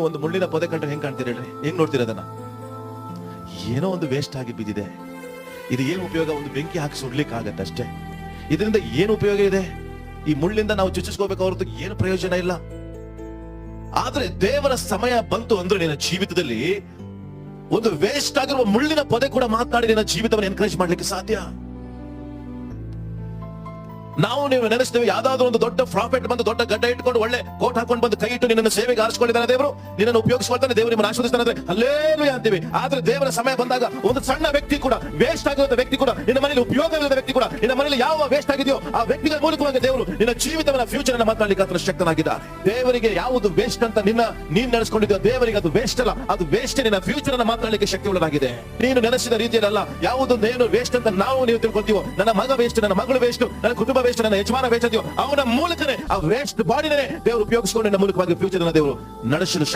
ಒಂದು ಮುಳ್ಳಿನ ಪೊದೆ ಕಂಡ್ರೆ ಹೆಂಗ್ ಕಾಣ್ತೀರ ಹೇಳ್ರಿ? ಹೆಂಗ್ ನೋಡ್ತೀರ ಅದನ್ನ? ಏನೋ ಒಂದು ವೇಸ್ಟ್ ಆಗಿ ಬಿದ್ದಿದೆ, ಇದು ಏನು ಉಪಯೋಗ? ಒಂದು ಬೆಂಕಿ ಹಾಕಿ ಸುಡ್ಲಿಕ್ಕೆ ಆಗತ್ತೆ ಅಷ್ಟೇ. ಇದರಿಂದ ಏನು ಉಪಯೋಗ ಇದೆ? ಈ ಮುಳ್ಳಿಂದ ನಾವು ಚುಚ್ಚಿಸ್ಕೋಬೇಕು ಹೊರತು ಏನು ಪ್ರಯೋಜನ ಇಲ್ಲ. ಆದ್ರೆ ದೇವರ ಸಮಯ ಬಂತು ಅಂದ್ರೆ ನಿನ್ನ ಜೀವಿತದಲ್ಲಿ ಒಂದು ವೇಸ್ಟ್ ಆಗಿರುವ ಮುಳ್ಳಿನ ಪೊದೆ ಕೂಡ ಮಾತನಾಡಿ ನಿನ್ನ ಜೀವಿತವನ್ನು ಎನ್ಕರೇಜ್ ಮಾಡ್ಲಿಕ್ಕೆ ಸಾಧ್ಯ. ನಾವು ನೀವು ನೆನೆಸ್ತೇವೆ, ಯಾವ್ದಾದ್ರು ಒಂದು ದೊಡ್ಡ ಪ್ರಾಫಿಟ್ ಬಂದು ದೊಡ್ಡ ಗಡ್ಡ ಇಟ್ಕೊಂಡು ಒಳ್ಳೆ ಕೋಟ್ ಹಾಕೊಂಡು ಬಂದು ಕೈ ಇಟ್ಟು ನಿನ್ನ ಸೇವೆಗೆ ಆರಿಸಿಕೊಂಡಿದ್ದಾನೆ ದೇವರು, ನಿನ್ನನ್ನು ಉಪಯೋಗಿಸ್ಕೊಳ್ತಾನೆ, ದೇವರು ನಿಮ್ಮನ್ನು ಆಶೀರ್ವದಿಸ್ತಾನೆ, ಹಲ್ಲೇಲೂಯಾ ಅಂತೀವಿ. ಆದ್ರೆ ದೇವರ ಸಮಯ ಬಂದಾಗ ಒಂದು ಸಣ್ಣ ವ್ಯಕ್ತಿ ಕೂಡ, ವೇಸ್ಟ್ ಆಗಿರುವ ವ್ಯಕ್ತಿ ಕೂಡ, ನಿನ್ನ ಮನೆಯಲ್ಲಿ ಉಪಯೋಗವಿಲ್ಲದ ವ್ಯಕ್ತಿ ಕೂಡ, ನಿನ್ನ ಮನೆಯಲ್ಲಿ ಯಾವ ವೇಸ್ಟ್ ಆಗಿದೆಯೋ ಆ ವ್ಯಕ್ತಿಗಳ ಮೂಲಕವಾಗಿ ದೇವರು ನಿನ್ನ ಜೀವಿತವನ್ನ ಫ್ಯೂಚರ್ ಅನ್ನ ಮಾತಾಡ್ಲಿಕ್ಕೆ ಆತನ ಶಕ್ತನಾಗಿದ್ದ. ದೇವರಿಗೆ ಯಾವುದು ವೇಸ್ಟ್ ಅಂತ ನೀನ್ ನಡೆಸ್ಕೊಂಡಿದ್ಯೋ ದೇವರಿಗೆ ಅದು ವೇಸ್ಟ್ ಅಲ್ಲ, ಅದು ವೇಸ್ಟ್ ನಿನ್ನ ಫ್ಯೂಚರ್ ಅನ್ನ ಮಾತಾಡ್ಲಿಕ್ಕೆ ಶಕ್ತಿ ಉಳ್ಳದಾಗಿದೆ. ನೀನು ನೆನೆಸಿದ ರೀತಿಯಲ್ಲಿ ಅಲ್ಲ, ಯಾವುದು ಏನು ವೇಸ್ಟ್ ಅಂತ ನೀವು ತಿಳ್ಕೊಳ್ತೀವೋ, ನನ್ನ ಮಗ ವೇಸ್ಟ್, ನನ್ನ ಮಗಳು ವೇಸ್ಟ್, ನನ್ನ ಕುಟುಂಬ ವೇಸ್ಟ್, ನನ್ನ ಯಜಮಾನ ವೇಸ್ಟ್ ಅಂತೀವೋ, ಅವನ ಮೂಲಕನೇ ಆ ವೇಸ್ಟ್ ಬಾಡಿನೇ ದೇವರು ಉಪಯೋಗಿಸಿಕೊಂಡು ನಿನ್ನ ಮೂಲಕವಾಗಿ ಫ್ಯೂಚರ್ ಅನ್ನ ದೇವರು ನಡೆಸಲು ಶಕ್ತಿ